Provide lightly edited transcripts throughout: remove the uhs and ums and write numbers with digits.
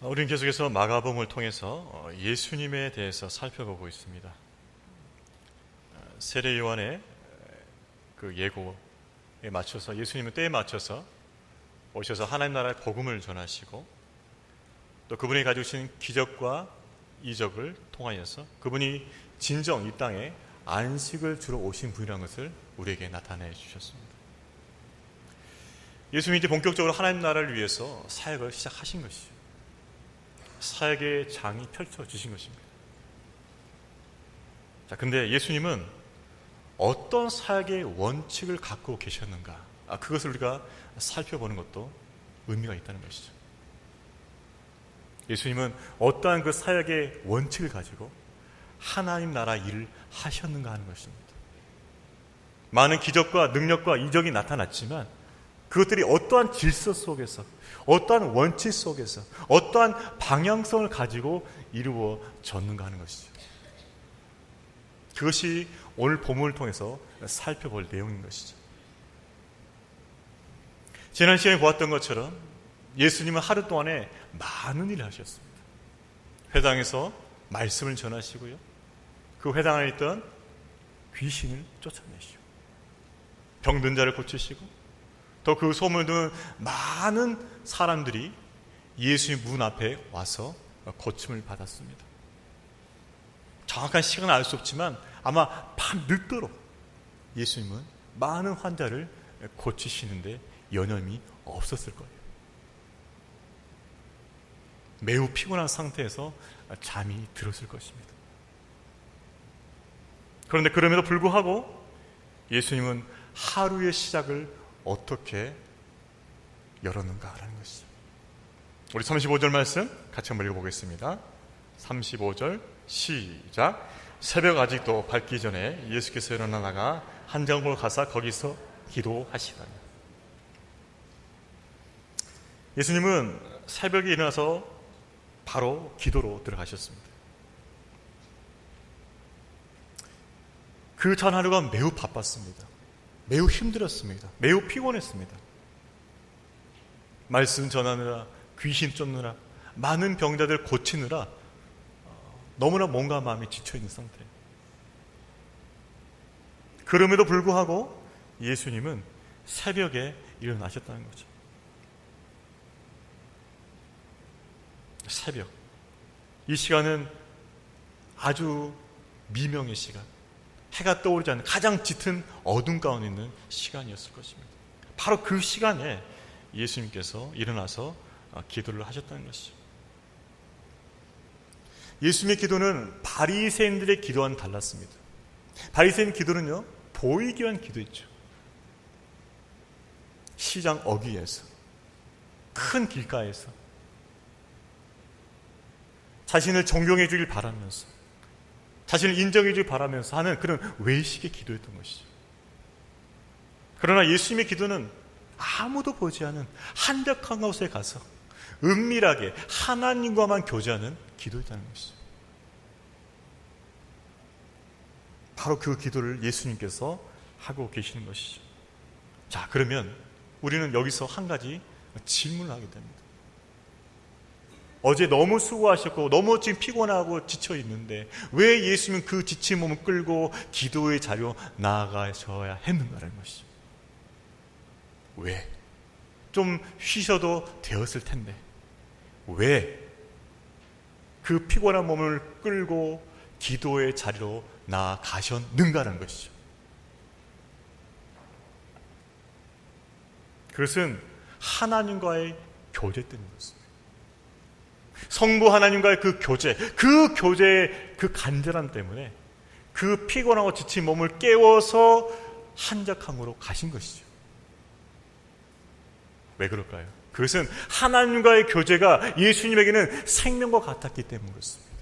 우리는 계속해서 마가복음을 통해서 예수님에 대해서 살펴보고 있습니다. 세례 요한의 그 예고에 맞춰서 예수님은 때에 맞춰서 오셔서 하나님 나라의 복음을 전하시고 또 그분이 가지고 계신 기적과 이적을 통하여서 그분이 진정 이 땅에 안식을 주러 오신 분이라는 것을 우리에게 나타내 주셨습니다. 예수님이 이제 본격적으로 하나님 나라를 위해서 사역을 시작하신 것이죠. 사역의 장이 펼쳐지신 것입니다. 자, 근데 예수님은 어떤 사역의 원칙을 갖고 계셨는가? 그것을 우리가 살펴보는 것도 의미가 있다는 것이죠. 예수님은 어떠한 그 사역의 원칙을 가지고 하나님 나라 일을 하셨는가 하는 것입니다. 많은 기적과 능력과 이적이 나타났지만 그것들이 어떠한 질서 속에서, 어떠한 원칙 속에서, 어떠한 방향성을 가지고 이루어졌는가 하는 것이죠. 그것이 오늘 본문을 통해서 살펴볼 내용인 것이죠. 지난 시간에 보았던 것처럼 예수님은 하루 동안에 많은 일을 하셨습니다. 회당에서 말씀을 전하시고요, 그 회당 안에 있던 귀신을 쫓아내시고 병든 자를 고치시고 또 그 소문을 듣는 많은 사람들이 예수님 문 앞에 와서 고침을 받았습니다. 정확한 시간은 알 수 없지만 아마 밤 늦도록 예수님은 많은 환자를 고치시는데 여념이 없었을 거예요. 매우 피곤한 상태에서 잠이 들었을 것입니다. 그런데 그럼에도 불구하고 예수님은 하루의 시작을 어떻게 열었는가라는 것이죠. 우리 35절 말씀 같이 한번 읽어보겠습니다. 35절 시작. 새벽 아직도 밝기 전에 예수께서 일어나 나가 한 장으로 가사 거기서 기도하시더니. 예수님은 새벽에 일어나서 바로 기도로 들어가셨습니다. 그 전 하루가 매우 바빴습니다. 매우 힘들었습니다. 매우 피곤했습니다. 말씀 전하느라, 귀신 쫓느라, 많은 병자들 고치느라 너무나 몸과 마음이 지쳐있는 상태. 그럼에도 불구하고 예수님은 새벽에 일어나셨다는 거죠. 새벽. 이 시간은 아주 미명의 시간, 해가 떠오르지 않는 가장 짙은 어둠 가운데 있는 시간이었을 것입니다. 바로 그 시간에 예수님께서 일어나서 기도를 하셨다는 것이죠. 예수님의 기도는 바리새인들의 기도와는 달랐습니다. 바리새인 기도는요, 보이기 위한 기도였죠. 시장 어귀에서, 큰 길가에서 자신을 존경해 주길 바라면서, 자신을 인정해 주길 바라면서 하는 그런 외식의 기도였던 것이죠. 그러나 예수님의 기도는 아무도 보지 않은 한적한 곳에 가서 은밀하게 하나님과만 교제하는 기도였다는 것이죠. 바로 그 기도를 예수님께서 하고 계시는 것이죠. 자, 그러면 우리는 여기서 한 가지 질문을 하게 됩니다. 어제 너무 수고하셨고 너무 지금 피곤하고 지쳐 있는데 왜 예수님은 그 지친 몸을 끌고 기도의 자리로 나아가셔야 했는가라는 것이죠. 왜? 좀 쉬셔도 되었을 텐데 왜 그 피곤한 몸을 끌고 기도의 자리로 나아가셨는가라는 것이죠. 그것은 하나님과의 교제 때문이었습니다. 성부 하나님과의 그 교제의 그 간절함 때문에 그 피곤하고 지친 몸을 깨워서 한적함으로 가신 것이죠. 왜 그럴까요? 그것은 하나님과의 교제가 예수님에게는 생명과 같았기 때문에 그렇습니다.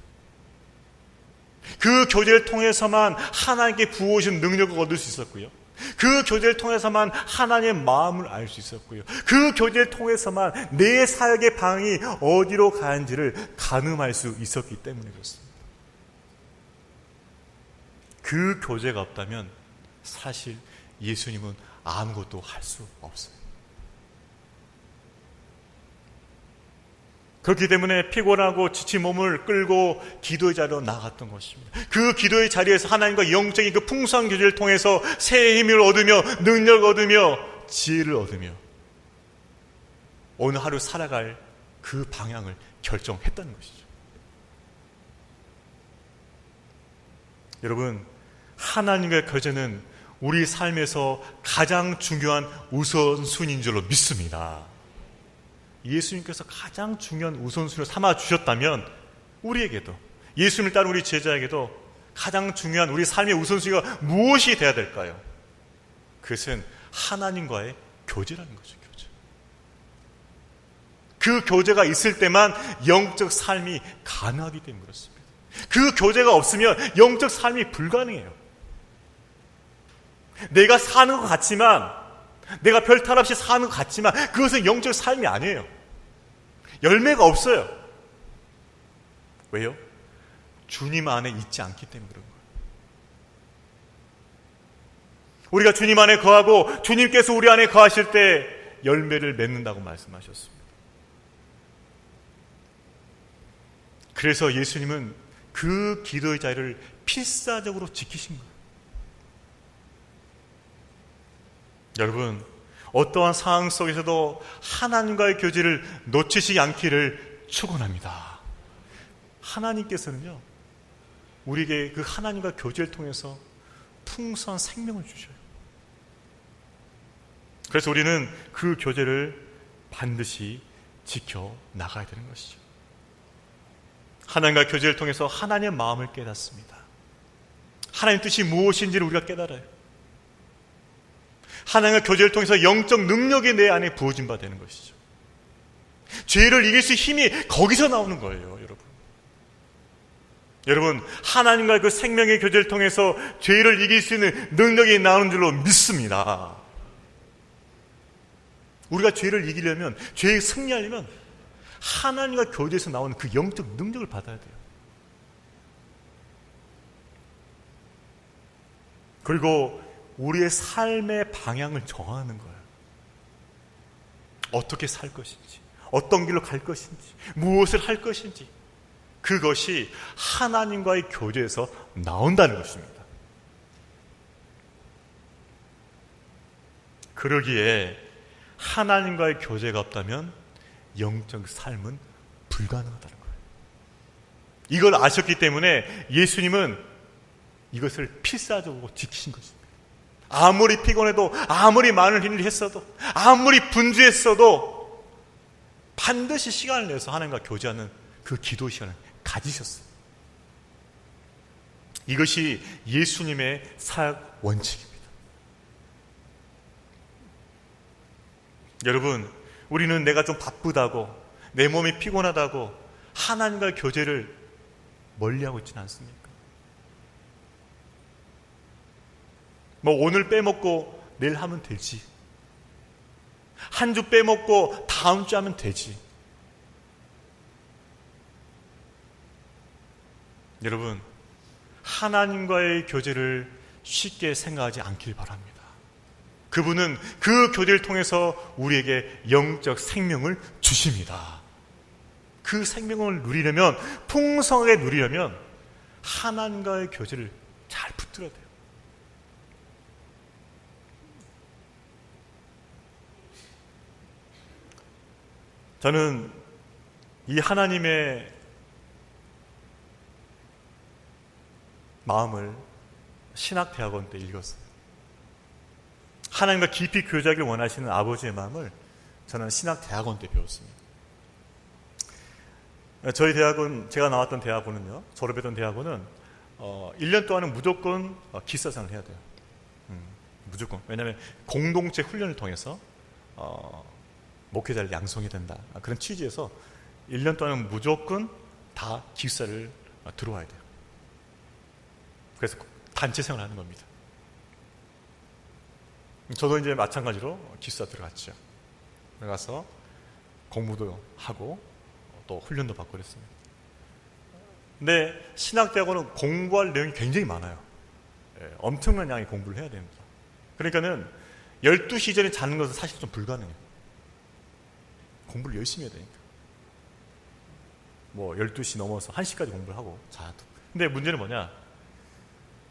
그 교제를 통해서만 하나님께 부어오신 능력을 얻을 수 있었고요. 그 교제를 통해서만 하나님의 마음을 알 수 있었고요. 그 교제를 통해서만 내 사역의 방이 어디로 가는지를 가늠할 수 있었기 때문에 그렇습니다. 그 교제가 없다면 사실 예수님은 아무것도 할 수 없어요. 그렇기 때문에 피곤하고 지친 몸을 끌고 기도의 자리로 나갔던 것입니다. 그 기도의 자리에서 하나님과 영적인 그 풍성한 교제를 통해서 새 힘을 얻으며 능력을 얻으며 지혜를 얻으며 오늘 하루 살아갈 그 방향을 결정했다는 것이죠. 여러분, 하나님과의 교제는 우리 삶에서 가장 중요한 우선순위인 줄로 믿습니다. 예수님께서 가장 중요한 우선순위를 삼아주셨다면 우리에게도, 예수님을 따른 우리 제자에게도 가장 중요한 우리 삶의 우선순위가 무엇이 되어야 될까요? 그것은 하나님과의 교제라는 거죠. 교제. 그 교제가 있을 때만 영적 삶이 가능하기 때문에 그렇습니다. 그 교제가 없으면 영적 삶이 불가능해요. 내가 사는 것 같지만, 내가 별 탈 없이 사는 것 같지만 그것은 영적 삶이 아니에요. 열매가 없어요. 왜요? 주님 안에 있지 않기 때문에 그런 거예요. 우리가 주님 안에 거하고 주님께서 우리 안에 거하실 때 열매를 맺는다고 말씀하셨습니다. 그래서 예수님은 그 기도의 자리를 필사적으로 지키신 거예요. 여러분, 어떠한 상황 속에서도 하나님과의 교제를 놓치지 않기를 축원합니다. 하나님께서는요, 우리에게 그 하나님과 교제를 통해서 풍성한 생명을 주셔요. 그래서 우리는 그 교제를 반드시 지켜 나가야 되는 것이죠. 하나님과 교제를 통해서 하나님의 마음을 깨닫습니다. 하나님의 뜻이 무엇인지를 우리가 깨달아요. 하나님과 교제를 통해서 영적 능력이 내 안에 부어진 바 되는 것이죠. 죄를 이길 수 힘이 거기서 나오는 거예요, 여러분. 여러분, 하나님과 그 생명의 교제를 통해서 죄를 이길 수 있는 능력이 나오는 줄로 믿습니다. 우리가 죄를 이기려면, 죄에 승리하려면 하나님과 교제에서 나오는 그 영적 능력을 받아야 돼요. 그리고 우리의 삶의 방향을 정하는 거예요. 어떻게 살 것인지, 어떤 길로 갈 것인지, 무엇을 할 것인지, 그것이 하나님과의 교제에서 나온다는 것입니다. 그러기에 하나님과의 교제가 없다면 영적 삶은 불가능하다는 거예요. 이걸 아셨기 때문에 예수님은 이것을 필사적으로 지키신 것입니다. 아무리 피곤해도, 아무리 많은 일을 했어도, 아무리 분주했어도 반드시 시간을 내서 하나님과 교제하는 그 기도 시간을 가지셨어요. 이것이 예수님의 사역 원칙입니다. 여러분, 우리는 내가 좀 바쁘다고, 내 몸이 피곤하다고 하나님과의 교제를 멀리하고 있지는 않습니까? 뭐 오늘 빼먹고 내일 하면 되지. 한 주 빼먹고 다음 주 하면 되지. 여러분, 하나님과의 교제를 쉽게 생각하지 않길 바랍니다. 그분은 그 교제를 통해서 우리에게 영적 생명을 주십니다. 그 생명을 누리려면, 풍성하게 누리려면 하나님과의 교제를 잘 붙들어야 돼요. 저는 이 하나님의 마음을 신학대학원 때 읽었어요. 하나님과 깊이 교제하기를 원하시는 아버지의 마음을 저는 신학대학원 때 배웠습니다. 저희 대학원, 제가 나왔던 대학원은요, 졸업했던 대학원은 1년 동안은 무조건 기사생활을 해야 돼요. 무조건. 왜냐하면 공동체 훈련을 통해서 목회자를 양성해야 된다. 그런 취지에서 1년 동안은 무조건 다 기사를 들어와야 돼요. 그래서 단체 생활을 하는 겁니다. 저도 이제 마찬가지로 기사 들어갔죠. 들어가서 공부도 하고 또 훈련도 받고 그랬습니다. 근데 신학대학원은 공부할 내용이 굉장히 많아요. 엄청난 양의 공부를 해야 됩니다. 그러니까는 12시 전에 자는 것은 사실 좀 불가능해요. 공부를 열심히 해야 되니까. 뭐 12시 넘어서 1시까지 공부를 하고 자도. 근데 문제는 뭐냐?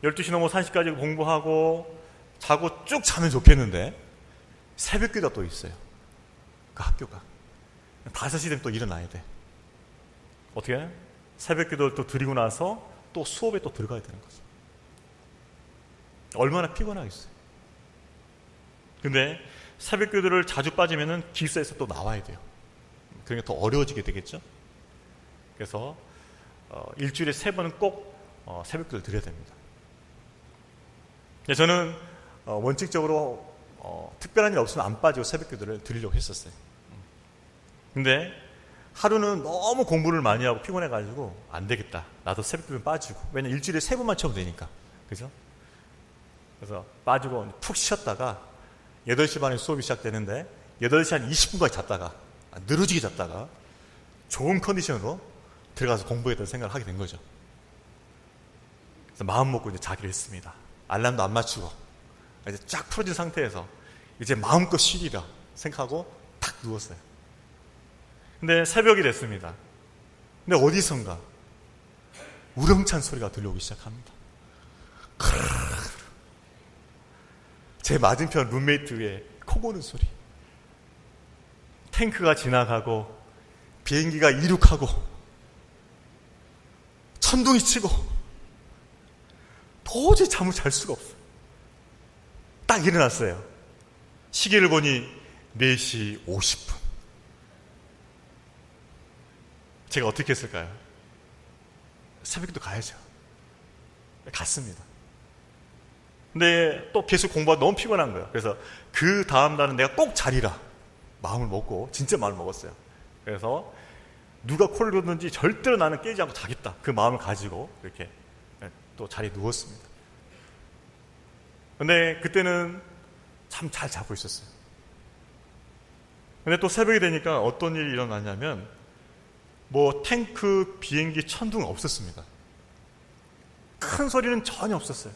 12시 넘어서 1시까지 공부하고 자고 쭉 자면 좋겠는데 새벽 기도가 또 있어요. 그 학교가 5시 되면 또 일어나야 돼. 어떻게 해요? 새벽 기도를 또 드리고 나서 또 수업에 또 들어가야 되는 거죠. 얼마나 피곤하겠어요. 근데 새벽 기도를 자주 빠지면은 기숙사에서 또 나와야 돼요. 그러니까 더 어려워지게 되겠죠. 그래서 일주일에 3번은 꼭 새벽 기도를 드려야 됩니다. 저는 원칙적으로 특별한 일 없으면 안 빠지고 새벽 기도를 드리려고 했었어요. 근데 하루는 너무 공부를 많이 하고 피곤해가지고 안 되겠다. 나도 새벽 기도 빠지고. 왜냐면 일주일에 3번만 쳐도 되니까. 그죠? 그래서 빠지고 푹 쉬었다가 8시 반에 수업이 시작되는데 8시 한 20분까지 잤다가 늘어지게 잤다가 좋은 컨디션으로 들어가서 공부해야 생각을 하게 된 거죠. 그래서 마음 먹고 이제 자기로 했습니다. 알람도 안 맞추고 이제 쫙 풀어진 상태에서 이제 마음껏 쉬리라 생각하고 탁 누웠어요. 근데 새벽이 됐습니다. 근데 어디선가 우렁찬 소리가 들려오기 시작합니다. 제 맞은편 룸메이트의 코 고는 소리. 탱크가 지나가고 비행기가 이륙하고 천둥이 치고 도저히 잠을 잘 수가 없어요. 딱 일어났어요. 시계를 보니 4시 50분. 제가 어떻게 했을까요? 새벽에도 가야죠. 갔습니다. 근데 또 계속 공부하다 너무 피곤한 거예요. 그래서 그 다음 날은 내가 꼭 자리라 마음을 먹고 진짜 마음을 먹었어요. 그래서 누가 코를 고든지 절대로 나는 깨지 않고 자겠다. 그 마음을 가지고 이렇게 또 자리에 누웠습니다. 근데 그때는 참 잘 자고 있었어요. 근데 또 새벽이 되니까 어떤 일이 일어나냐면 뭐 탱크, 비행기, 천둥은 없었습니다. 큰 소리는 전혀 없었어요.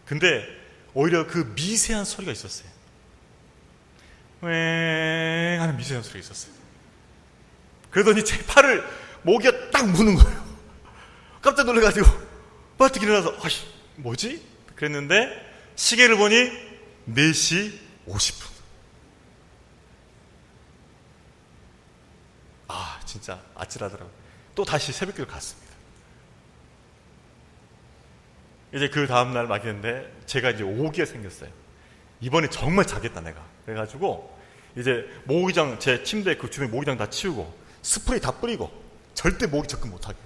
근데 오히려 그 미세한 소리가 있었어요. 왱 하는 미세한 소리가 있었어요. 그러더니 제 팔을 모기가 딱 무는 거예요. 깜짝 놀라가지고 빠뜩 일어나서 아이 뭐지? 그랬는데 시계를 보니 4시 50분. 아 진짜 아찔하더라고요. 또 다시 새벽기도 갔습니다. 이제 그 다음날 막혔는데 제가 이제 오기가 생겼어요. 이번에 정말 자겠다 내가. 그래가지고 이제 모기장 제 침대 그 주변에 모기장 다 치우고 스프레이 다 뿌리고 절대 모기 접근 못하게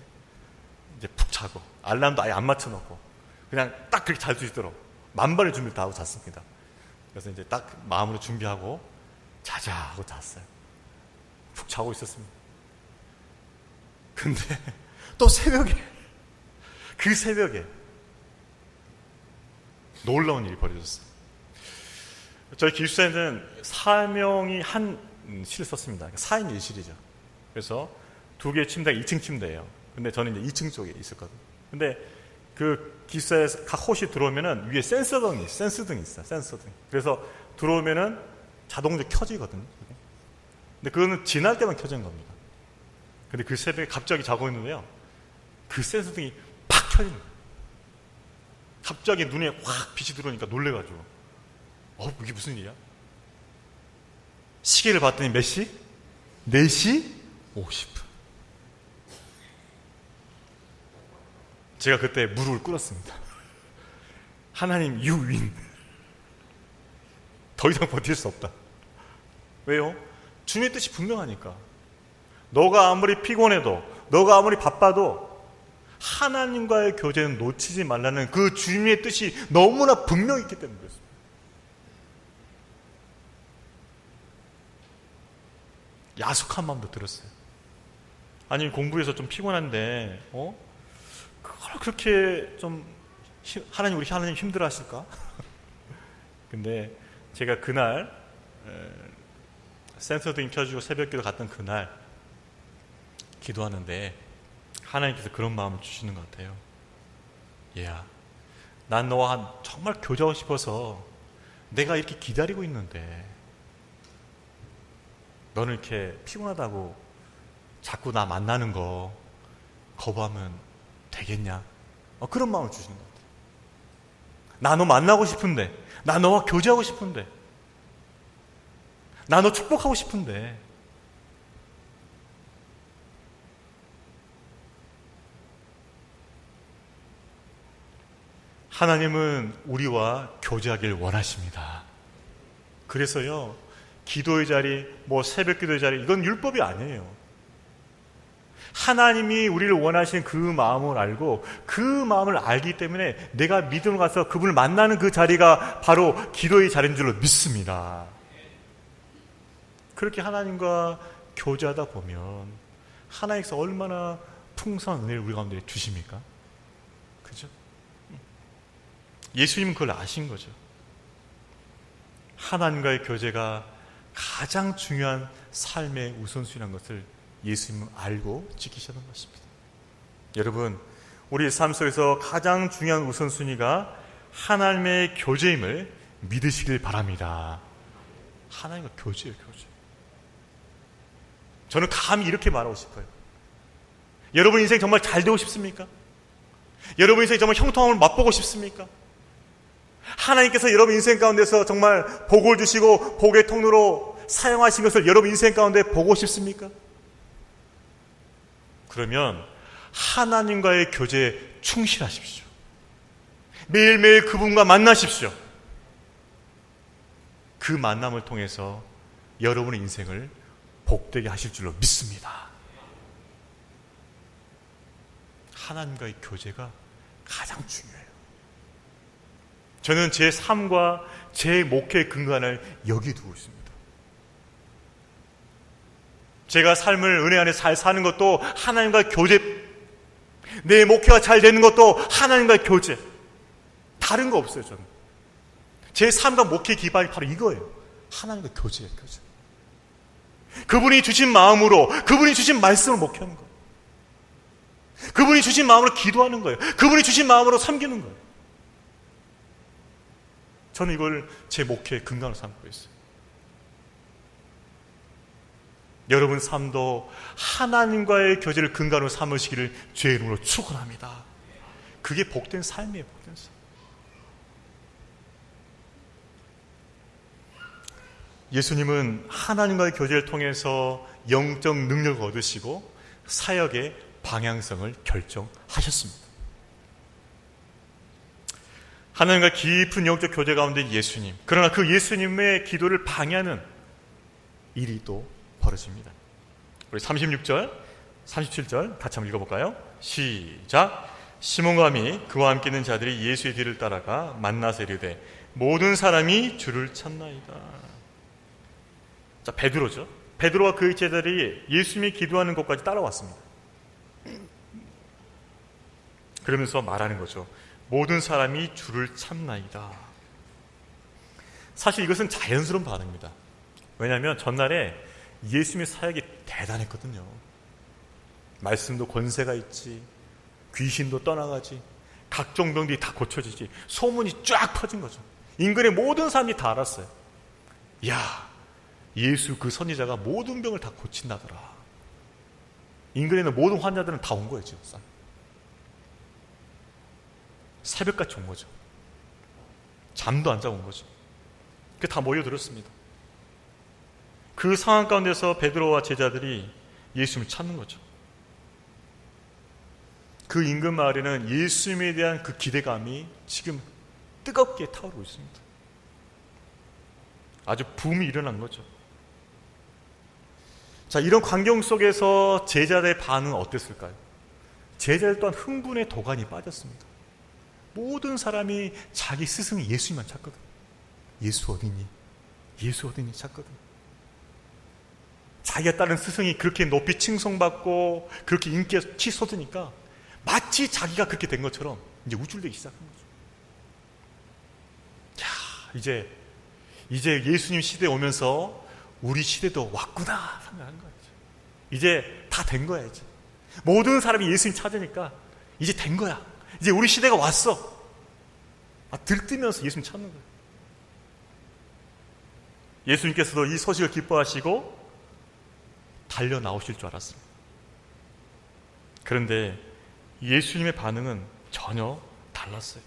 이제 푹 자고 알람도 아예 안 맞춰놓고 그냥 딱 그렇게 잘 수 있도록 만반의 준비를 다 하고 잤습니다. 그래서 이제 딱 마음으로 준비하고 자자 하고 잤어요. 푹 자고 있었습니다. 근데 또 새벽에 그 새벽에 놀라운 일이 벌어졌어요. 저희 기숙사에는 4명이 한 실을 썼습니다. 4인 1실이죠. 그래서 2개의 침대가 2층 침대예요. 근데 저는 이제 2층 쪽에 있었거든요. 근데 그 기숙사에서 각 호시 들어오면은 위에 센서등이 있어요. 센서등. 그래서 들어오면은 자동적으로 켜지거든요. 근데 그거는 지날 때만 켜지는 겁니다. 근데 그 새벽에 갑자기 자고 있는데요. 그 센서등이 팍 켜지는 거예요. 갑자기 눈에 확 빛이 들어오니까 놀래가지고 이게 무슨 일이야? 시계를 봤더니 몇 시? 4시 50분. 제가 그때 무릎을 꿇었습니다. 하나님 유윈. 더 이상 버틸 수 없다. 왜요? 주님의 뜻이 분명하니까. 너가 아무리 피곤해도 너가 아무리 바빠도 하나님과의 교제는 놓치지 말라는 그 주님의 뜻이 너무나 분명히 있기 때문에 그렇습니다. 야속한 마음도 들었어요. 아니 공부해서 좀 피곤한데 그걸 그렇게 좀 우리 하나님 힘들어 하실까? 근데 제가 그날 센서등 켜주고 새벽기도 갔던 그날 기도하는데 하나님께서 그런 마음을 주시는 것 같아요. 얘야, 난 너와 정말 교제하고 싶어서 내가 이렇게 기다리고 있는데 너는 이렇게 피곤하다고 자꾸 나 만나는 거 거부하면 되겠냐? 그런 마음을 주시는 것 같아요. 나 너 만나고 싶은데, 나 너와 교제하고 싶은데, 나 너 축복하고 싶은데, 하나님은 우리와 교제하길 원하십니다. 그래서요, 기도의 자리, 새벽 기도의 자리, 이건 율법이 아니에요. 하나님이 우리를 원하시는 그 마음을 알고 그 마음을 알기 때문에 내가 믿음으로 가서 그분을 만나는 그 자리가 바로 기도의 자리인 줄로 믿습니다. 그렇게 하나님과 교제하다 보면 하나님께서 얼마나 풍성한 은혜를 우리 가운데 주십니까? 그죠? 예수님은 그걸 아신 거죠. 하나님과의 교제가 가장 중요한 삶의 우선순위라는 것을 예수님은 알고 지키셨던 것입니다. 여러분, 우리 삶 속에서 가장 중요한 우선순위가 하나님의 교제임을 믿으시길 바랍니다. 하나님과 교제예요, 교제. 저는 감히 이렇게 말하고 싶어요. 여러분 인생 정말 잘 되고 싶습니까? 여러분 인생 정말 형통함을 맛보고 싶습니까? 하나님께서 여러분 인생 가운데서 정말 복을 주시고 복의 통로로 사용하신 것을 여러분 인생 가운데 보고 싶습니까? 그러면 하나님과의 교제에 충실하십시오. 매일매일 그분과 만나십시오. 그 만남을 통해서 여러분의 인생을 복되게 하실 줄로 믿습니다. 하나님과의 교제가 가장 중요해요. 저는 제 삶과 제 목회의 근간을 여기 두고 있습니다. 제가 삶을 은혜 안에 잘 사는 것도 하나님과 교제, 내 목회가 잘 되는 것도 하나님과 교제. 다른 거 없어요, 저는. 제 삶과 목회 기반이 바로 이거예요. 하나님과 교제예요, 교제. 그분이 주신 마음으로, 그분이 주신 말씀을 목회하는 거예요. 그분이 주신 마음으로 기도하는 거예요. 그분이 주신 마음으로 섬기는 거예요. 저는 이걸 제 목회의 근간으로 삼고 있어요. 여러분 삶도 하나님과의 교제를 근간으로 삼으시기를 주의 이름으로 축원합니다. 그게 복된 삶이에요, 복된 삶. 예수님은 하나님과의 교제를 통해서 영적 능력을 얻으시고 사역의 방향성을 결정하셨습니다. 하나님과 깊은 영적 교제 가운데 예수님, 그러나 그 예수님의 기도를 방해하는 일이 또 벌어집니다. 우리 36절, 37절 같이 한번 읽어볼까요? 시작. 시몬과 함이 그와 함께 있는 자들이 예수의 뒤를 따라가 만나서 이르되 모든 사람이 주를 찾나이다. 자, 베드로죠. 베드로와 그의 제자들이 예수님이 기도하는 곳까지 따라왔습니다. 그러면서 말하는 거죠. 모든 사람이 주를 찾나이다. 사실 이것은 자연스러운 반응입니다. 왜냐하면 전날에 예수님의 사역이 대단했거든요. 말씀도 권세가 있지, 귀신도 떠나가지, 각종 병들이 다 고쳐지지, 소문이 쫙 퍼진 거죠. 인근의 모든 사람이 다 알았어요. 야, 예수 그 선지자가 모든 병을 다 고친다더라. 인근에 있는 모든 환자들은 다 온 거예요, 지금. 새벽같이 온 거죠. 잠도 안 자고 온 거죠. 그 다 모여들었습니다. 그 상황 가운데서 베드로와 제자들이 예수님을 찾는 거죠. 그 인근 마을에는 예수님에 대한 그 기대감이 지금 뜨겁게 타오르고 있습니다. 아주 붐이 일어난 거죠. 자, 이런 광경 속에서 제자들의 반응은 어땠을까요? 제자들 또한 흥분의 도가니 빠졌습니다. 모든 사람이 자기 스승 예수님만 찾거든. 예수 어디니? 예수 어디니? 찾거든. 자기가 따른 스승이 그렇게 높이 칭송받고 그렇게 인기가 치솟으니까 마치 자기가 그렇게 된 것처럼 이제 우쭐대기 시작한 거죠. 야, 이제 예수님 시대에 오면서 우리 시대도 왔구나 생각한 거죠. 이제 다 된 거야. 이제 모든 사람이 예수님 찾으니까 이제 된 거야. 이제 우리 시대가 왔어. 들뜨면서 예수님 찾는 거예요. 예수님께서도 이 소식을 기뻐하시고 달려 나오실 줄 알았습니다. 그런데 예수님의 반응은 전혀 달랐어요.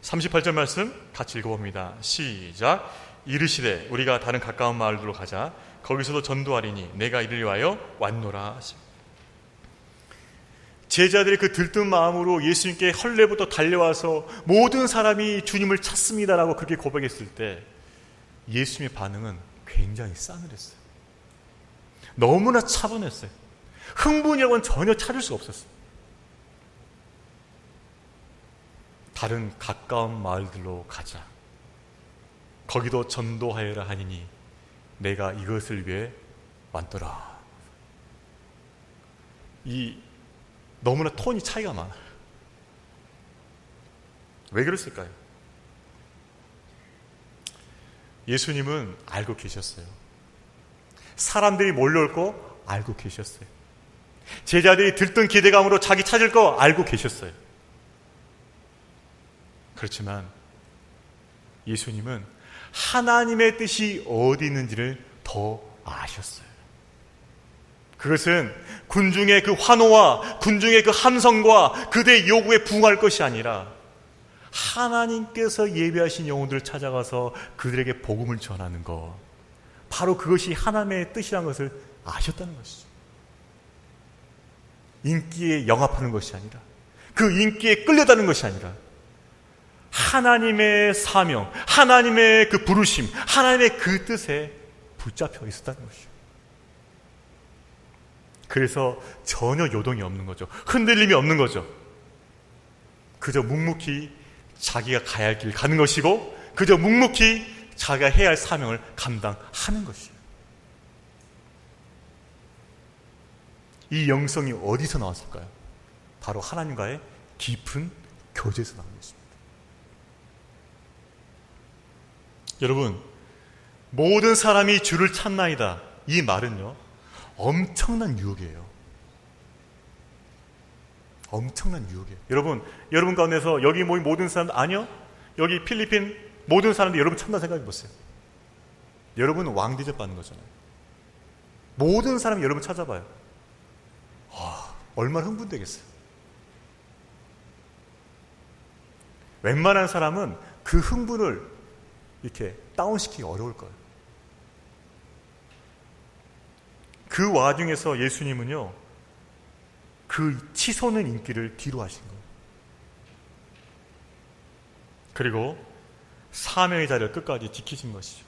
38절 말씀 같이 읽어봅니다. 시작. 이르시되 우리가 다른 가까운 마을로 가자. 거기서도 전도하리니 내가 이를 위하여 왔노라 하십니다. 제자들이 그 들뜬 마음으로 예수님께 헐레부터 달려와서 모든 사람이 주님을 찾습니다라고 그렇게 고백했을 때 예수님의 반응은 굉장히 싸늘했어요. 너무나 차분했어요. 흥분이라고는 전혀 찾을 수가 없었어요. 다른 가까운 마을들로 가자. 거기도 전도하여라 하니니 내가 이것을 위해 왔더라. 너무나 톤이 차이가 많아요. 왜 그랬을까요? 예수님은 알고 계셨어요. 사람들이 몰려올 거 알고 계셨어요. 제자들이 들뜬 기대감으로 자기 찾을 거 알고 계셨어요. 그렇지만 예수님은 하나님의 뜻이 어디 있는지를 더 아셨어요. 그것은 군중의 그 환호와 군중의 그 함성과 그들의 요구에 부응할 것이 아니라 하나님께서 예비하신 영혼들을 찾아가서 그들에게 복음을 전하는 것, 바로 그것이 하나님의 뜻이라는 것을 아셨다는 것이죠. 인기에 영합하는 것이 아니라, 그 인기에 끌려다는 것이 아니라 하나님의 사명, 하나님의 그 부르심, 하나님의 그 뜻에 붙잡혀 있었다는 것이죠. 그래서 전혀 요동이 없는 거죠. 흔들림이 없는 거죠. 그저 묵묵히 자기가 가야 할 길을 가는 것이고, 그저 묵묵히 자기가 해야 할 사명을 감당하는 것이에요. 이 영성이 어디서 나왔을까요? 바로 하나님과의 깊은 교제에서 나온 것입니다. 여러분, 모든 사람이 주를 찾나이다, 이 말은요 엄청난 유혹이에요. 엄청난 유혹이에요. 여러분 가운데서 여기 모인 모든 사람들, 아니요, 여기 필리핀 모든 사람들이 여러분 찾나 생각해 보세요. 여러분은 왕 대접받는 거잖아요. 모든 사람이 여러분 찾아봐요. 얼마나 흥분되겠어요. 웬만한 사람은 그 흥분을 이렇게 다운시키기 어려울 거예요. 그 와중에서 예수님은요, 그 치솟는 인기를 뒤로 하신 거예요. 그리고 사명의 자리를 끝까지 지키신 것이죠.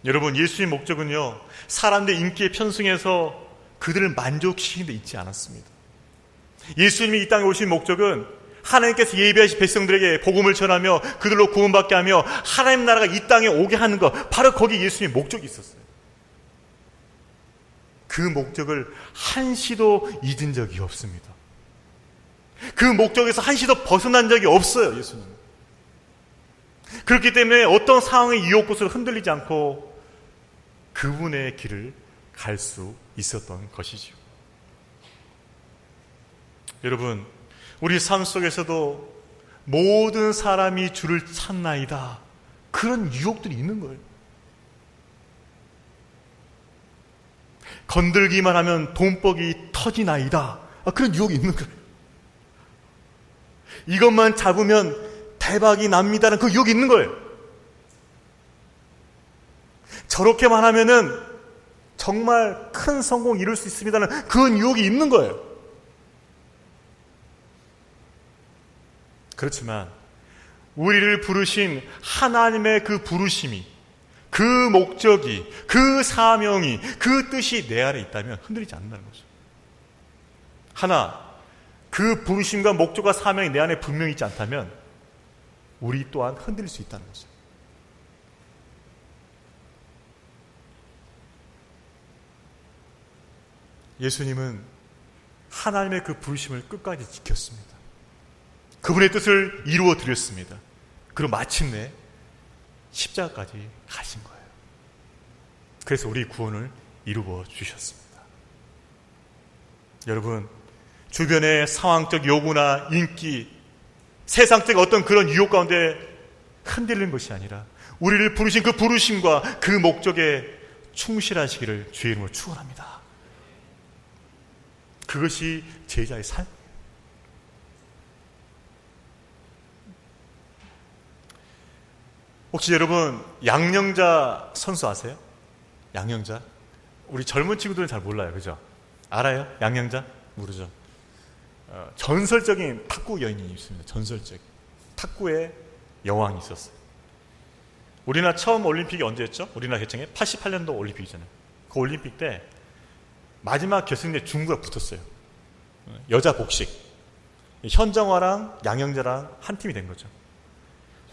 여러분, 예수님 목적은요, 사람들의 인기에 편승해서 그들을 만족시키는 데 있지 않았습니다. 예수님이 이 땅에 오신 목적은 하나님께서 예비하신 백성들에게 복음을 전하며 그들로 구원받게 하며 하나님 나라가 이 땅에 오게 하는 것, 바로 거기 예수님의 목적이 있었어요. 그 목적을 한시도 잊은 적이 없습니다. 그 목적에서 한시도 벗어난 적이 없어요, 예수님. 그렇기 때문에 어떤 상황의 유혹곳으로 흔들리지 않고 그분의 길을 갈 수 있었던 것이죠. 여러분, 우리 삶 속에서도 모든 사람이 주를 찾나이다, 그런 유혹들이 있는 거예요. 건들기만 하면 돈복이 터지나이다, 그런 유혹이 있는 거예요. 이것만 잡으면 대박이 납니다라는 그 유혹이 있는 거예요. 저렇게만 하면은 정말 큰 성공 이룰 수 있습니다라는 그런 유혹이 있는 거예요. 그렇지만 우리를 부르신 하나님의 그 부르심이, 그 목적이, 그 사명이, 그 뜻이 내 안에 있다면 흔들리지 않는다는 거죠. 하나, 그 부르심과 목적과 사명이 내 안에 분명히 있지 않다면 우리 또한 흔들릴 수 있다는 거죠. 예수님은 하나님의 그 부르심을 끝까지 지켰습니다. 그분의 뜻을 이루어 드렸습니다. 그리고 마침내 십자가까지 가신 거예요. 그래서 우리 구원을 이루어 주셨습니다. 여러분, 주변의 상황적 요구나 인기, 세상적 어떤 그런 유혹 가운데 흔들리는 것이 아니라 우리를 부르신 그 부르심과 그 목적에 충실하시기를 주의 이름으로 축원합니다. 그것이 제자의 삶이에요. 혹시 여러분 양영자 선수 아세요? 양영자? 우리 젊은 친구들은 잘 몰라요, 그죠? 알아요? 양영자? 모르죠. 전설적인 탁구 여인이 있습니다. 전설적 탁구의 여왕이 있었어요. 우리나라 처음 올림픽이 언제였죠? 우리나라 개최에 88년도 올림픽이잖아요. 그 올림픽 때 마지막 결승대 중국과 붙었어요. 여자 복식. 현정화랑 양영자랑 한 팀이 된 거죠.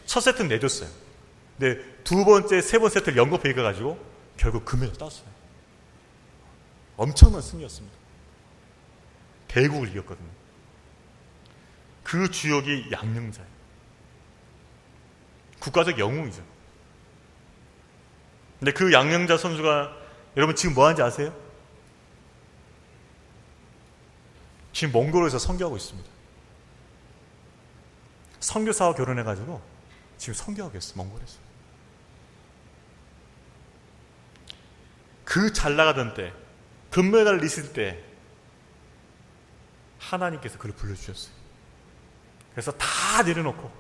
첫 세트는 내줬어요. 근데 두 번째, 세 번째 세트를 연거푸 이겨가지고 결국 금메달 땄어요. 엄청난 승리였습니다. 대국을 이겼거든요. 그 주역이 양영자예요. 국가적 영웅이죠. 근데 그 양영자 선수가 여러분 지금 뭐 하는지 아세요? 지금 몽골에서 선교하고 있습니다. 선교사와 결혼해가지고 지금 선교하고 있어요. 몽골에서. 그 잘 나가던 때, 금메달을 있을 때 하나님께서 그를 불러주셨어요. 그래서 다 내려놓고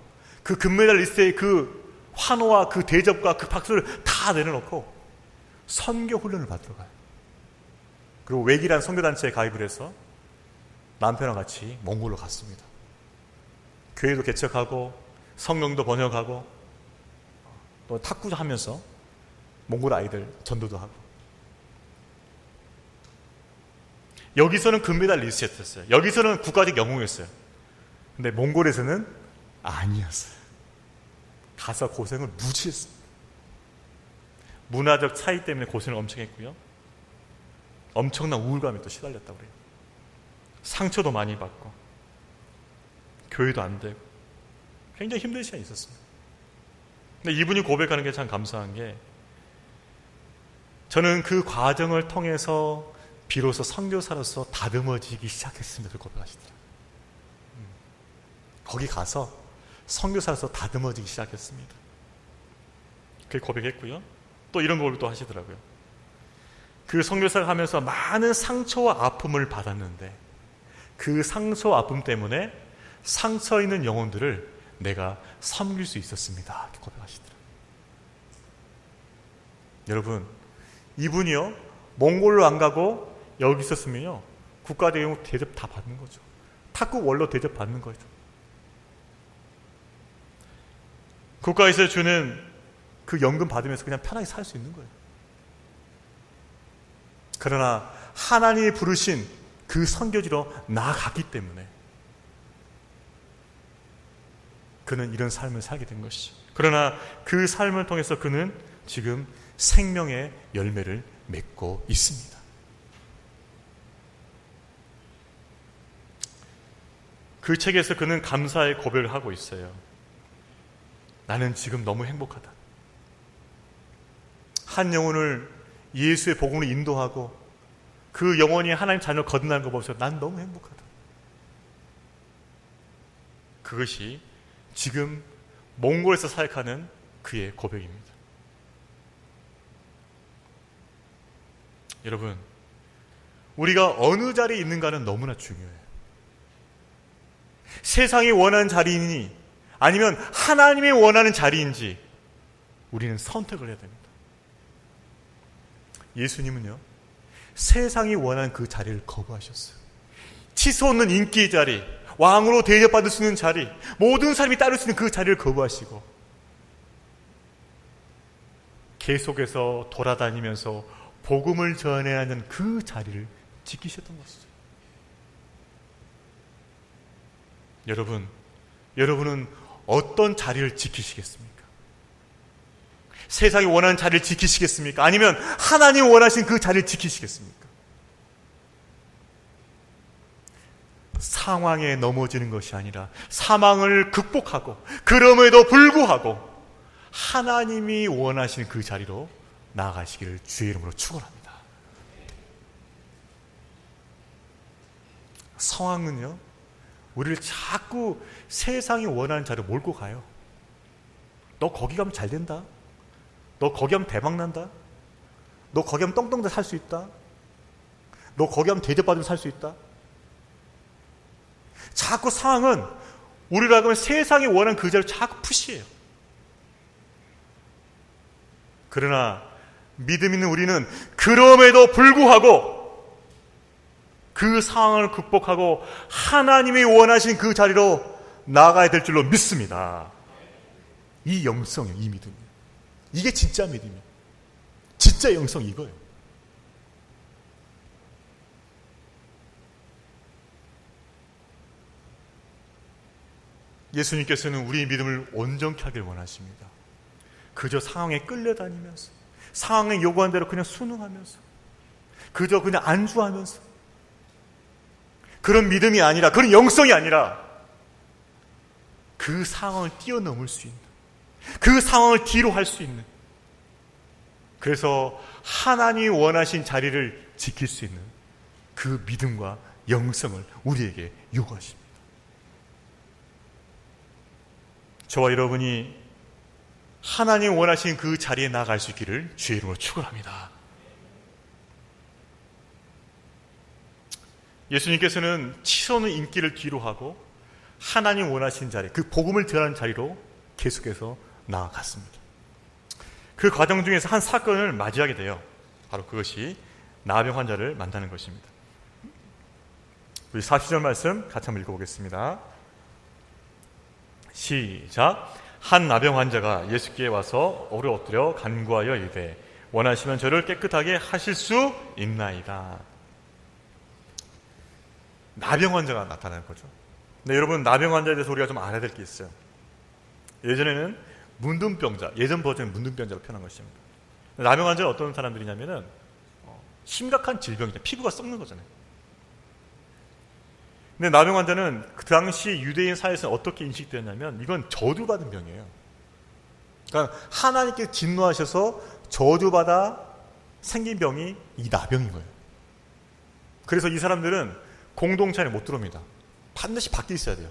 그 금메달 있을 때의 그 환호와 그 대접과 그 박수를 다 내려놓고 선교 훈련을 받으러 가요. 그리고 웩이라는 선교단체에 가입을 해서 남편과 같이 몽골로 갔습니다. 교회도 개척하고 성경도 번역하고 또 탁구도 하면서 몽골 아이들 전도도 하고. 여기서는 금메달 리스트였어요. 여기서는 국가적 영웅이었어요. 근데 몽골에서는 아니었어요. 가서 고생을 무지 했습니다. 문화적 차이 때문에 고생을 엄청 했고요. 엄청난 우울감에 또 시달렸다고 그래요. 상처도 많이 받고 교회도 안 되고 굉장히 힘든 시간이 있었습니다. 근데 이분이 고백하는 게 참 감사한 게, 저는 그 과정을 통해서 비로소 선교사로서 다듬어지기 시작했습니다. 고백하시더라고요. 거기 가서 선교사로서 다듬어지기 시작했습니다. 그렇게 고백했고요. 또 이런 고백도 하시더라고요. 그 선교사를 하면서 많은 상처와 아픔을 받았는데 그 상처와 아픔 때문에 상처 있는 영혼들을 내가 섬길 수 있었습니다. 이렇게 고백하시더라고요. 여러분, 이분이요 몽골로 안 가고 여기 있었으면요 국가대용 대접 다 받는 거죠. 탁구 원로 대접 받는 거죠. 국가에서 주는 그 연금 받으면서 그냥 편하게 살 수 있는 거예요. 그러나 하나님이 부르신 그 선교지로 나아갔기 때문에 그는 이런 삶을 살게 된 것이죠. 그러나 그 삶을 통해서 그는 지금 생명의 열매를 맺고 있습니다. 그 책에서 그는 감사의 고백을 하고 있어요. 나는 지금 너무 행복하다. 한 영혼을 예수의 복음으로 인도하고 그 영혼이 하나님 자녀를 거듭나는 거 보면서 난 너무 행복하다. 그것이 지금 몽골에서 사역하는 그의 고백입니다. 여러분, 우리가 어느 자리에 있는가는 너무나 중요해요. 세상이 원하는 자리이니 아니면 하나님이 원하는 자리인지 우리는 선택을 해야 됩니다. 예수님은요 세상이 원하는 그 자리를 거부하셨어요. 치솟 없는 인기의 자리, 왕으로 대접받을 수 있는 자리, 모든 사람이 따를 수 있는 그 자리를 거부하시고 계속해서 돌아다니면서 복음을 전해야 하는 그 자리를 지키셨던 것이죠. 여러분은 어떤 자리를 지키시겠습니까? 세상이 원하는 자리를 지키시겠습니까? 아니면 하나님이 원하신 그 자리를 지키시겠습니까? 상황에 넘어지는 것이 아니라 사망을 극복하고 그럼에도 불구하고 하나님이 원하시는 그 자리로 나아가시기를 주의 이름으로 축원합니다. 상황은요 우리를 자꾸 세상이 원하는 자리로 몰고 가요. 너 거기 가면 잘 된다. 너 거기 가면 대박 난다. 너 거기 가면 똥똥 살 수 있다. 너 거기 가면 대접받으면 살 수 있다. 자꾸 상황은 우리가 그러면 세상이 원하는 그 자리를 자꾸 푸시해요. 그러나 믿음 있는 우리는 그럼에도 불구하고 그 상황을 극복하고 하나님이 원하신 그 자리로 나아가야 될 줄로 믿습니다. 이 영성이에요. 이 믿음이. 이게 진짜 믿음이에요. 진짜 영성이 이거예요. 예수님께서는 우리의 믿음을 온전케 하길 원하십니다. 그저 상황에 끌려다니면서, 상황에 요구한 대로 그냥 순응하면서, 그저 그냥 안주하면서, 그런 믿음이 아니라, 그런 영성이 아니라 그 상황을 뛰어넘을 수 있는, 그 상황을 뒤로 할 수 있는, 그래서 하나님이 원하신 자리를 지킬 수 있는 그 믿음과 영성을 우리에게 요구하십니다. 저와 여러분이 하나님 원하신 그 자리에 나아갈 수 있기를 주의 이름으로 축원합니다. 예수님께서는 치솟는 인기를 뒤로 하고 하나님 원하신 자리, 그 복음을 전하는 자리로 계속해서 나아갔습니다. 그 과정 중에서 한 사건을 맞이하게 돼요. 바로 그것이 나병 환자를 만나는 것입니다. 우리 40절 말씀 같이 한번 읽어보겠습니다. 시작. 한 나병 환자가 예수께 와서 오래 엎드려 간구하여 이르되 원하시면 저를 깨끗하게 하실 수 있나이다. 나병 환자가 나타나는 거죠. 근데 여러분, 나병 환자에 대해서 우리가 좀 알아야 될 게 있어요. 예전에는 문둥병자, 예전 버전은 문둥병자로 표현한 것입니다. 나병 환자는 어떤 사람들이냐면은 심각한 질병이죠. 피부가 썩는 거잖아요. 근데 나병 환자는 그 당시 유대인 사회에서는 어떻게 인식되었냐면 이건 저주받은 병이에요. 그러니까 하나님께 진노하셔서 저주받아 생긴 병이 이 나병인 거예요. 그래서 이 사람들은 공동체 안에 못 들어옵니다. 반드시 밖에 있어야 돼요.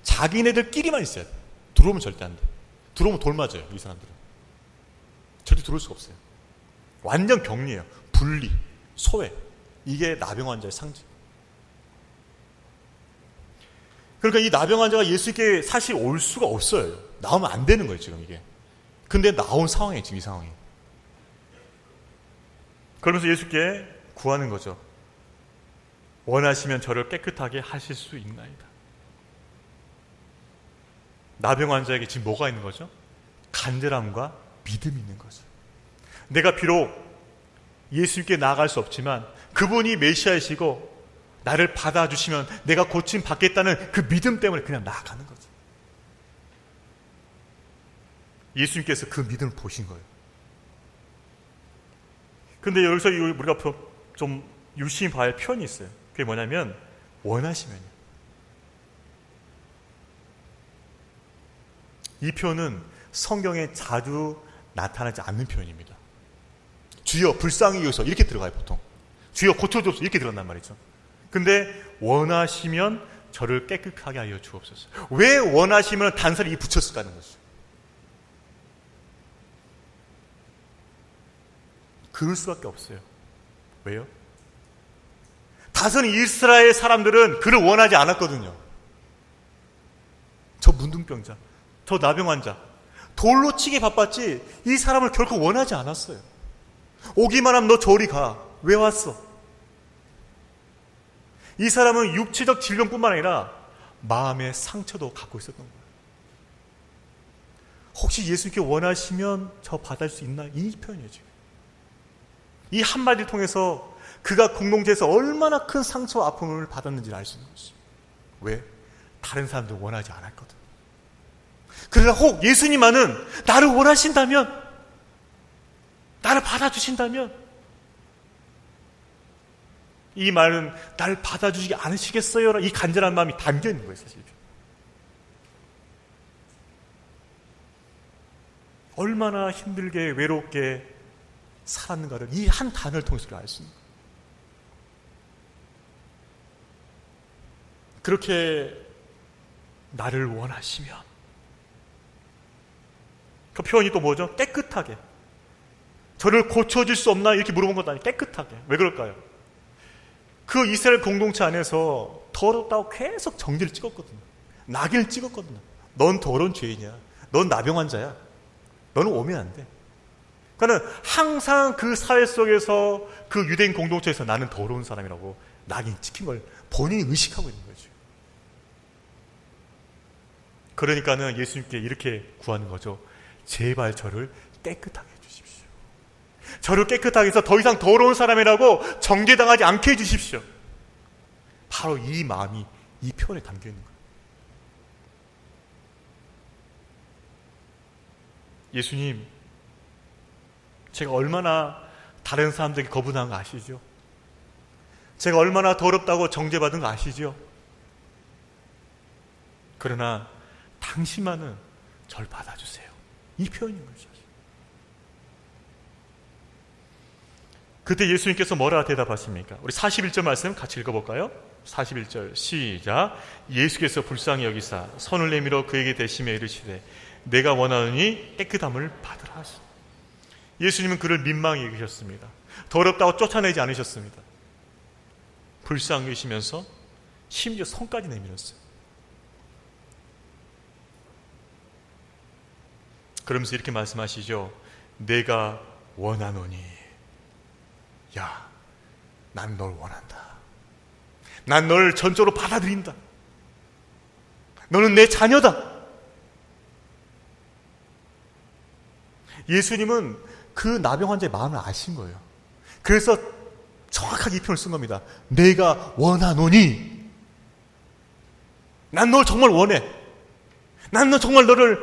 자기네들끼리만 있어야 돼요. 들어오면 절대 안 돼. 들어오면 돌 맞아요. 이 사람들은 절대 들어올 수가 없어요. 완전 격리예요. 분리, 소외. 이게 나병 환자의 상징. 그러니까 이 나병 환자가 예수께 사실 올 수가 없어요. 나오면 안 되는 거예요, 지금 이게. 근데 나온 상황이에요, 지금 이 상황이. 그러면서 예수께 구하는 거죠. 원하시면 저를 깨끗하게 하실 수 있나이다. 나병 환자에게 지금 뭐가 있는 거죠? 간절함과 믿음이 있는 거죠. 내가 비록 예수님께 나아갈 수 없지만 그분이 메시아이시고 나를 받아주시면 내가 고침 받겠다는 그 믿음 때문에 그냥 나아가는 거죠. 예수님께서 그 믿음을 보신 거예요. 근데 여기서 우리가 좀 유심히 봐야 할 표현이 있어요. 그게 뭐냐면 원하시면요. 이 표현은 성경에 자주 나타나지 않는 표현입니다. 주여 불쌍히 여기서 이렇게 들어가요, 보통. 주여 고쳐주옵소서 이렇게 들어간단 말이죠. 근데 원하시면 저를 깨끗하게 하여 주옵소서. 왜 원하시면 단서를 붙였을까는 거죠. 그럴 수밖에 없어요. 왜요? 다선 이스라엘 사람들은 그를 원하지 않았거든요. 저 문둥병자, 저 나병 환자, 돌로 치기 바빴지 이 사람을 결코 원하지 않았어요. 오기만 하면 너 저리 가. 왜 왔어? 이 사람은 육체적 질병뿐만 아니라 마음의 상처도 갖고 있었던 거예요. 혹시 예수님께 원하시면 저 받을 수 있나? 이 표현이에요, 지금. 이 한마디를 통해서 그가 공동체에서 얼마나 큰 상처와 아픔을 받았는지를 알 수 있는 것이죠. 왜? 다른 사람들 원하지 않았거든. 그러나 혹 예수님만은 나를 원하신다면, 나를 받아주신다면, 이 말은 나를 받아주시지 않으시겠어요? 이 간절한 마음이 담겨 있는 거예요, 사실. 얼마나 힘들게 외롭게 살았는가를 이 한 단어를 통해서 알 수 있는 거예요. 그렇게 나를 원하시면, 그 표현이 또 뭐죠? 깨끗하게. 저를 고쳐줄 수 없나? 이렇게 물어본 것도 아니고 깨끗하게. 왜 그럴까요? 그 이스라엘 공동체 안에서 더럽다고 계속 정지를 찍었거든요. 낙인을 찍었거든요. 넌 더러운 죄인이야. 넌 나병 환자야. 너는 오면 안 돼. 그러니까 항상 그 사회 속에서 그 유대인 공동체에서 나는 더러운 사람이라고 낙인 찍힌 걸 본인이 의식하고 있는 거죠. 그러니까는 예수님께 이렇게 구하는 거죠. 제발 저를 깨끗하게 해주십시오. 저를 깨끗하게 해서 더 이상 더러운 사람이라고 정죄당하지 않게 해주십시오. 바로 이 마음이 이 표현에 담겨 있는 거예요. 예수님, 제가 얼마나 다른 사람들에게 거부당한 거 아시죠? 제가 얼마나 더럽다고 정죄받은 거 아시죠? 그러나 당신만은 절 받아주세요. 이 표현인 거죠. 그때 예수님께서 뭐라 대답하십니까? 우리 41절 말씀 같이 읽어볼까요? 41절 시작. 예수께서 불쌍히 여기사 손을 내밀어 그에게 대시며 이르시되 내가 원하노니 깨끗함을 받으라 하시. 예수님은 그를 민망히 여기셨습니다. 더럽다고 쫓아내지 않으셨습니다. 불쌍히 여기시면서 심지어 손까지 내밀었어요. 그러면서 이렇게 말씀하시죠. 내가 원하노니, 야, 난 널 원한다. 난 널 전적으로 받아들인다. 너는 내 자녀다. 예수님은 그 나병 환자의 마음을 아신 거예요. 그래서 정확하게 이 표현을 쓴 겁니다. 내가 원하노니, 난 널 정말 원해. 난 너 정말 너를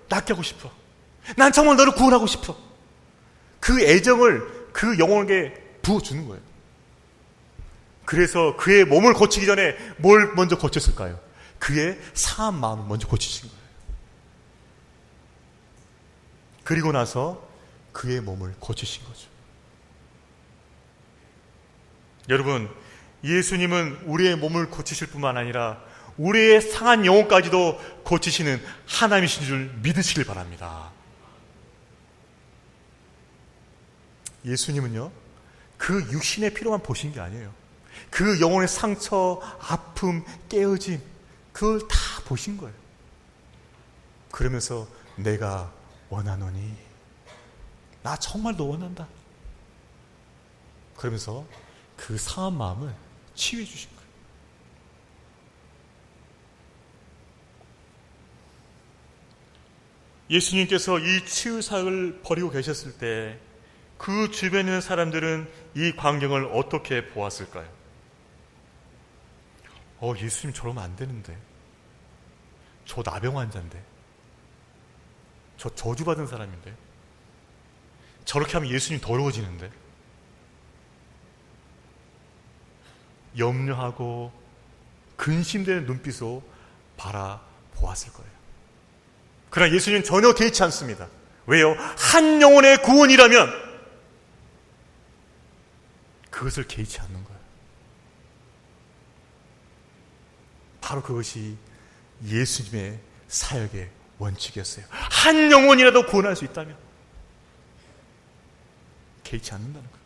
낫게 하고 싶어. 난 정말 너를 구원하고 싶어. 그 애정을 그 영혼에게 부어주는 거예요. 그래서 그의 몸을 고치기 전에 뭘 먼저 고쳤을까요? 그의 상한 마음을 먼저 고치신 거예요. 그리고 나서 그의 몸을 고치신 거죠. 여러분, 예수님은 우리의 몸을 고치실 뿐만 아니라 우리의 상한 영혼까지도 고치시는 하나님이신 줄 믿으시길 바랍니다. 예수님은요, 그 육신의 피로만 보신 게 아니에요. 그 영혼의 상처, 아픔, 깨어짐, 그걸 다 보신 거예요. 그러면서 내가 원하노니, 나 정말 너 원한다. 그러면서 그 상한 마음을 치유해 주신 거예요. 예수님께서 이 치유 사역을 벌이고 계셨을 때 그 주변에 있는 사람들은 이 광경을 어떻게 보았을까요? 예수님 저러면 안 되는데. 저 나병 환자인데. 저 저주받은 사람인데. 저렇게 하면 예수님 더러워지는데. 염려하고 근심되는 눈빛으로 바라보았을 거예요. 그러나 예수님은 전혀 개의치 않습니다. 왜요? 한 영혼의 구원이라면 그것을 개의치 않는 거예요. 바로 그것이 예수님의 사역의 원칙이었어요. 한 영혼이라도 구원할 수 있다면 개의치 않는다는 거예요.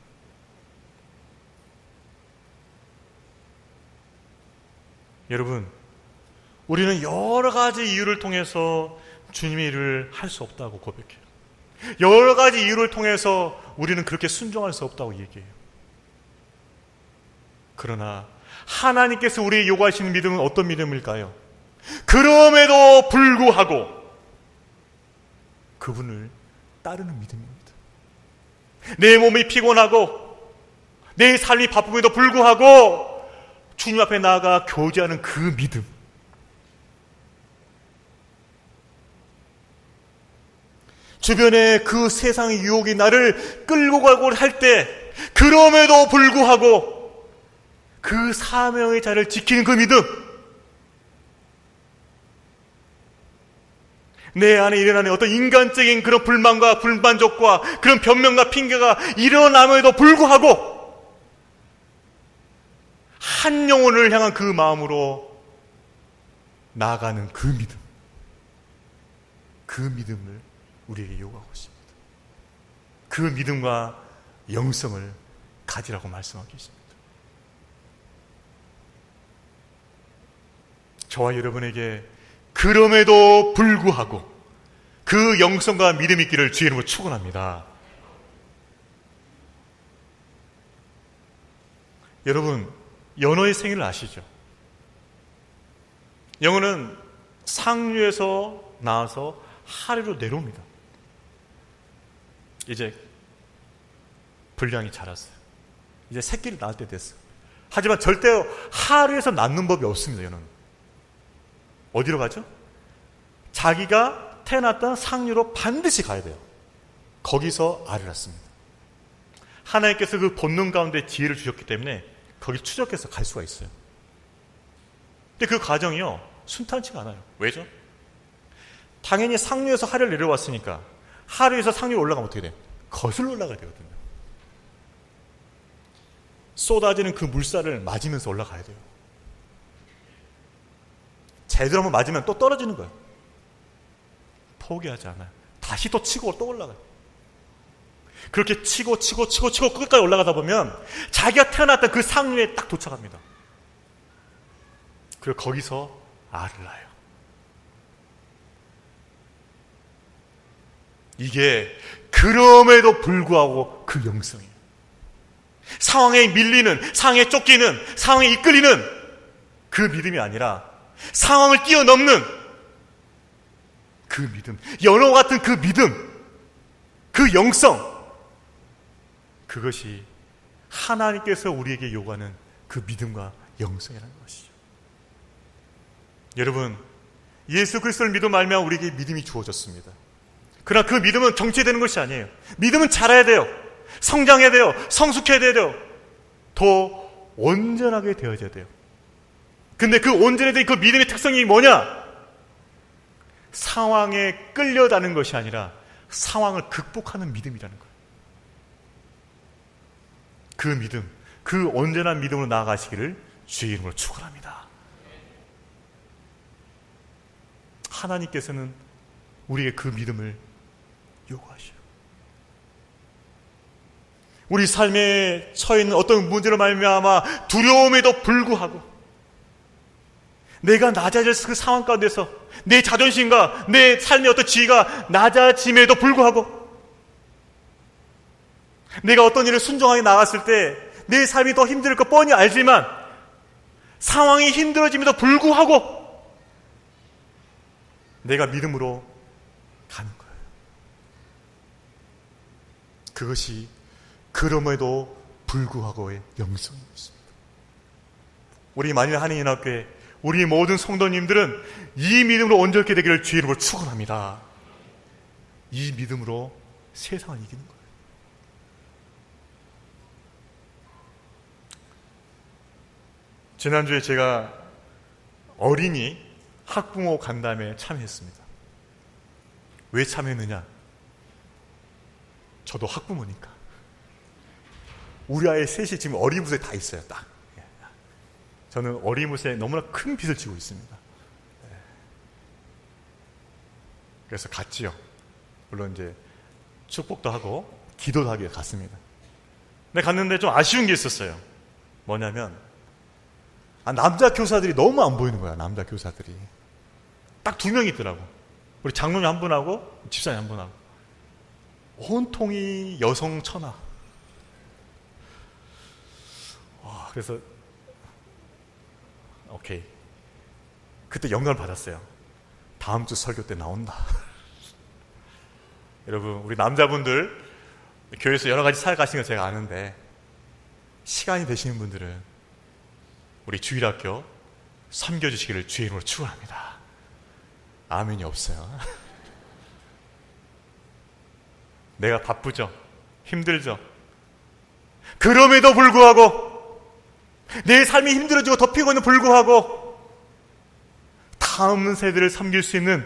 여러분, 우리는 여러 가지 이유를 통해서 주님의 일을 할 수 없다고 고백해요. 여러 가지 이유를 통해서 우리는 그렇게 순종할 수 없다고 얘기해요. 그러나 하나님께서 우리에게 요구하시는 믿음은 어떤 믿음일까요? 그럼에도 불구하고 그분을 따르는 믿음입니다. 내 몸이 피곤하고 내 삶이 바쁨에도 불구하고 주님 앞에 나아가 교제하는 그 믿음. 주변에 그 세상의 유혹이 나를 끌고 가고 할 때 그럼에도 불구하고 그 사명의 자를 지키는 그 믿음. 내 안에 일어나는 어떤 인간적인 그런 불만과 불만족과 그런 변명과 핑계가 일어남에도 불구하고 한 영혼을 향한 그 마음으로 나아가는 그 믿음. 그 믿음을 우리에게 요구하고 있습니다. 그 믿음과 영성을 가지라고 말씀하고 계십니다. 저와 여러분에게 그럼에도 불구하고 그 영성과 믿음이 있기를 주의 이름으로 축원합니다. 여러분, 연어의 생일을 아시죠? 연어는 상류에서 나와서 하류로 내려옵니다. 이제 분량이 자랐어요. 이제 새끼를 낳을 때 됐어요. 하지만 절대 하류에서 낳는 법이 없습니다. 연어는 어디로 가죠? 자기가 태어났던 상류로 반드시 가야 돼요. 거기서 알을 낳습니다. 하나님께서 그 본능 가운데 지혜를 주셨기 때문에 거기 추적해서 갈 수가 있어요. 근데 그 과정이요, 순탄치가 않아요. 왜죠? 당연히 상류에서 하류를 내려왔으니까 하류에서 상류로 올라가면 어떻게 돼요? 거슬러 올라가야 되거든요. 쏟아지는 그 물살을 맞으면서 올라가야 돼요. 제대로 한번 맞으면 또 떨어지는 거예요. 포기하지 않아요. 다시 또 치고 또 올라가요. 그렇게 치고 끝까지 올라가다 보면 자기가 태어났던 그 상류에 딱 도착합니다. 그리고 거기서 알을 낳아요. 이게 그럼에도 불구하고 그 영성이에요. 상황에 밀리는, 상황에 쫓기는, 상황에 이끌리는 그 믿음이 아니라 상황을 뛰어넘는 그 믿음, 연어 같은 그 믿음, 그 영성, 그것이 하나님께서 우리에게 요구하는 그 믿음과 영성이라는 것이죠. 여러분, 예수 그리스도를 믿어 말미암아 우리에게 믿음이 주어졌습니다. 그러나 그 믿음은 정체되는 것이 아니에요. 믿음은 자라야 돼요. 성장해야 돼요. 성숙해야 돼요. 더 온전하게 되어져야 돼요. 근데 그 온전해진 그 믿음의 특성이 뭐냐? 상황에 끌려다는 것이 아니라 상황을 극복하는 믿음이라는 거예요. 그 믿음, 그 온전한 믿음으로 나아가시기를 주의 이름으로 축원합니다. 하나님께서는 우리에게 그 믿음을 요구하셔요. 우리 삶에 처해 있는 어떤 문제로 말미암아 두려움에도 불구하고 내가 낮아질 그 상황 가운데서 내 자존심과 내 삶의 어떤 지위가 낮아짐에도 불구하고 내가 어떤 일을 순종하게 나갔을 때 내 삶이 더 힘들 거 뻔히 알지만 상황이 힘들어짐에도 불구하고 내가 믿음으로 가는 거예요. 그것이 그럼에도 불구하고의 영성인 것입니다. 우리 만일 한인연합교회 우리 모든 성도님들은 이 믿음으로 온전케 되기를 주의 이름으로 축원합니다. 이 믿음으로 세상을 이기는 거예요. 지난주에 제가 어린이 학부모 간담회에 참여했습니다. 왜 참여했느냐? 저도 학부모니까. 우리 아이 셋이 지금 어린이무소에 다 있어요. 딱. 저는 어린이무소에 너무나 큰 빚을 지고 있습니다. 그래서 갔지요. 물론 이제 축복도 하고 기도도 하기에 갔습니다. 근데 갔는데 좀 아쉬운 게 있었어요. 뭐냐면 남자 교사들이 너무 안 보이는 거야. 남자 교사들이 딱 2명 있더라고. 우리 장로님 한 분하고 집사님 한 분하고 온통이 여성 천하. 그래서 오케이, 그때 영감을 받았어요. 다음 주 설교 때 나온다. 여러분, 우리 남자분들 교회에서 여러 가지 살아가시는 거 제가 아는데 시간이 되시는 분들은 우리 주일학교 섬겨주시기를 주의 이름으로 축원합니다. 아멘이 없어요. 내가 바쁘죠? 힘들죠? 그럼에도 불구하고 내 삶이 힘들어지고 덮이고는 불구하고 다음 세대를 섬길 수 있는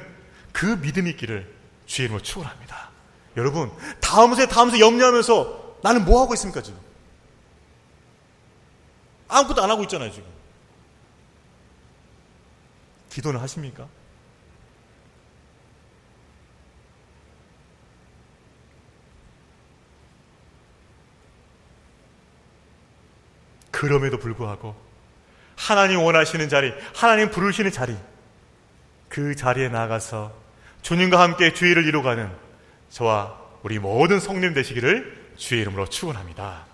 그 믿음이 있기를 주의 이름으로 축원합니다. 여러분, 다음 세대 염려하면서 나는 뭐 하고 있습니까 지금? 아무것도 안 하고 있잖아요 지금. 기도는 하십니까? 그럼에도 불구하고 하나님 원하시는 자리, 하나님 부르시는 자리, 그 자리에 나가서 주님과 함께 주의를 이루어가는 저와 우리 모든 성님 되시기를 주의 이름으로 축원합니다.